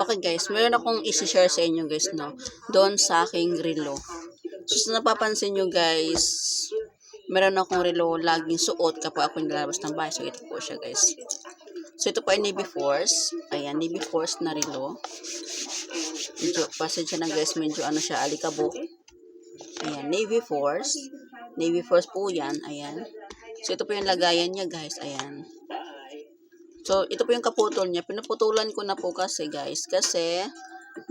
Okay guys, meron akong isi-share sa inyo guys, no? Doon sa aking relo. So, sa napapansin nyo guys, meron akong relo laging suot kapag ako nilalabas ng bahay. So, ito po siya guys. So, ito po ay Navy Force. Ayan, Navy Force na relo. Medyo, pasensya na guys, medyo ano siya, alikabok. Ayan, Navy Force. Navy Force po yan. Ayan. So, ito po yung lagayan niya guys. Ayan. So, ito po yung kaputol niya. Pinuputulan ko na po kasi guys. Kasi,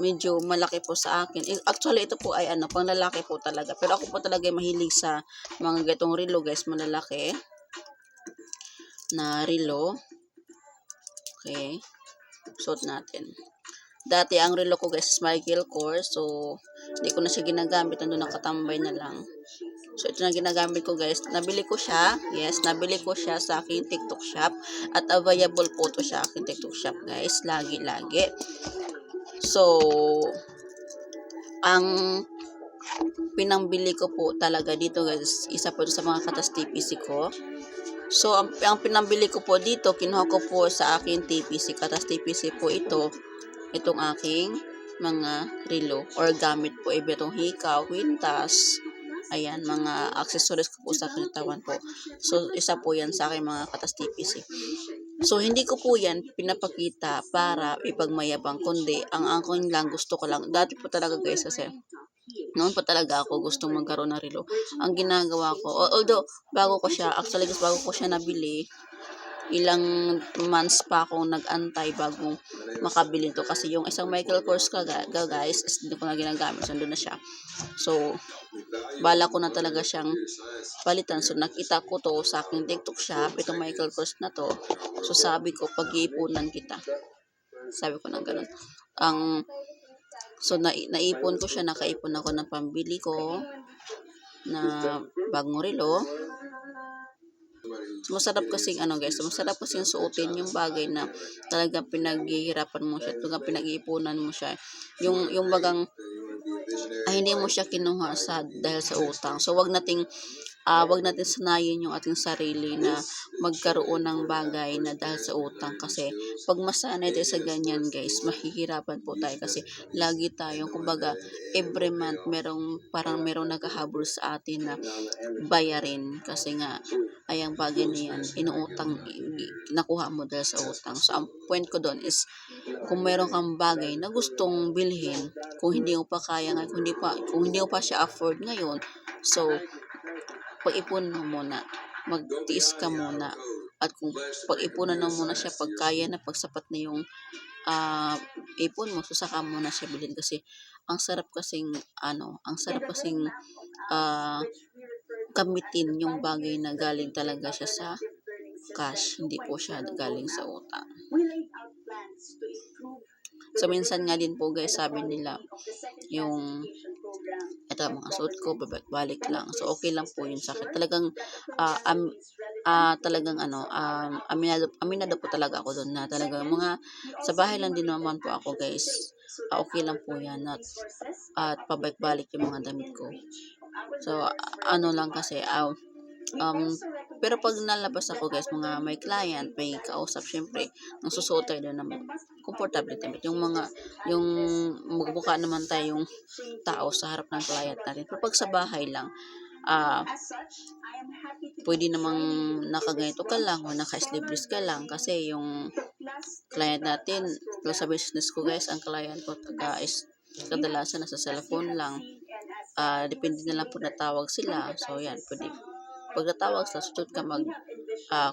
medyo malaki po sa akin. Actually, ito po ay ano, pang lalaki po talaga. Pero ako po talaga mahilig sa mga gatong relo guys. Malalaki na relo. Okay. Suot natin. Dati, ang relo ko guys is Michael Kors. So, hindi ko na siya ginagamit. Nandun nakatambay na lang. So, ito na ginagamit ko guys. Nabili ko siya. Yes, nabili ko siya sa aking TikTok shop. At available po to sa aking TikTok shop guys. Lagi-lagi. So, ang pinambili ko po talaga dito guys, isa po sa mga katas TPC ko. So, ang pinambili ko po dito, kinuha ko po sa aking TPC. Katas TPC po ito. Itong aking mga relo or gamit po. Iba itong hikaw, kwintas. Ayan, mga accessories ko po sa katawan po. So, isa po yan sa aking mga katas TPC. So, hindi ko po yan pinapakita para ipagmayabang, kundi ang akin lang, gusto ko lang. Dati po talaga guys kasi, noon pa talaga ako gustong magkaroon ng relo. Ang ginagawa ko, although, bago ko siya nabili, ilang months pa akong nag-antay bago makabili to. Kasi yung isang Michael Kors guys, hindi ko na ginagamit. So, na siya. So, bala ko na talaga siyang palitan. So, nakita ko to sa aking TikTok shop, itong Michael Kors na to. So, sabi ko, pag-iipunan kita. Sabi ko na ganun. So, naipon ko siya, nakaipon ako ng pambili ko na bagong relo. So, masarap kasing guys, masarap kasing suotin yung bagay na talagang pinaghihirapan mo siya, talagang pinag-iipunan mo siya. Yung bagang hindi mo siya kinuha dahil sa utang. So, wag nating sanayin yung ating sarili na magkaroon ng bagay na dahil sa utang. Kasi, pag masanay tayo sa ganyan, guys, mahihirapan po tayo. Kasi, lagi tayong, kumbaga, every month, parang merong naghahabol sa atin na bayarin. Kasi nga, ayang bagay niyan, inuutang, nakuha mo dahil sa utang. So, ang point ko doon is, kung meron kang bagay na gustong bilhin, kung hindi mo pa kaya ngayon, kung hindi mo pa siya afford ngayon, so, pag-ipon mo muna, magtiis ka muna, at kung pag-ipunan mo muna siya, pag kaya na, pag sapat na yung ipon mo, so saka mo na siya bilhin. Kasi, ang sarap kasing gamitin yung bagay na galing talaga siya sa cash, hindi po siya galing sa utang. So, minsan nga din po guys, sabi nila, yung ito mga suot ko, balik lang. So, okay lang po yun sa akin. Talagang, aminado po talaga ako doon na talagang sa bahay lang din naman po ako guys. Okay lang po yan at pabalik-balik yung mga damit ko. So, lang kasi, pero pag nalabas ako guys, mga may client, may kausap, syempre, nasusuot tayo doon ng comfortable damit. Yung magbuka naman tayong tao sa harap ng client natin. Pero pag sa bahay lang, pwede namang nakaganito ka lang o naka-sleeveless ka lang kasi yung client natin, sa business ko guys, ang client ko guys, kadalasan nasa cellphone lang. Depende na lang po natawag sila. So, yan, pwede. Pag natawag sila, suot ka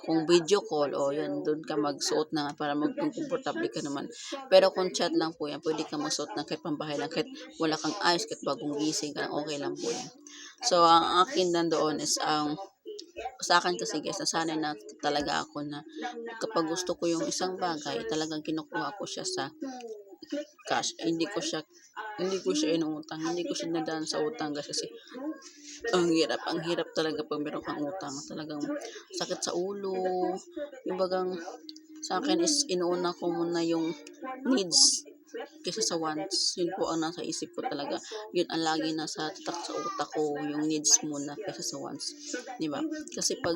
kung video call, yan, doon ka magsuot na para mag-comfortable ka naman. Pero kung chat lang po yan, pwede ka magsuot na kahit pambahay lang, kahit wala kang ayos, kahit bagong gising ka, okay lang po yan. So, ang akin nandoon is, sa akin kasi guys, nasanay na talaga ako na kapag gusto ko yung isang bagay, talagang kinukuha ko siya sa cash. Hindi ko siya inuutang, hindi ko siya nadaan sa utang kasi ang hirap talaga pag meron kang utang. Talagang sakit sa ulo. Yung bagang sa akin is inuuna ko muna yung needs kaysa sa wants. Yun po ang nasa isip ko talaga. Yun ang lagi nasa tatak sa utak ko, yung needs muna kaysa sa wants. Diba? Kasi pag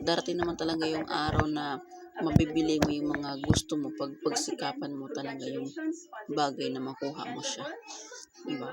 darating naman talaga yung araw na mabibili mo yung mga gusto mo pag pagsikapan mo talaga yung bagay na makuha mo siya, 'di ba?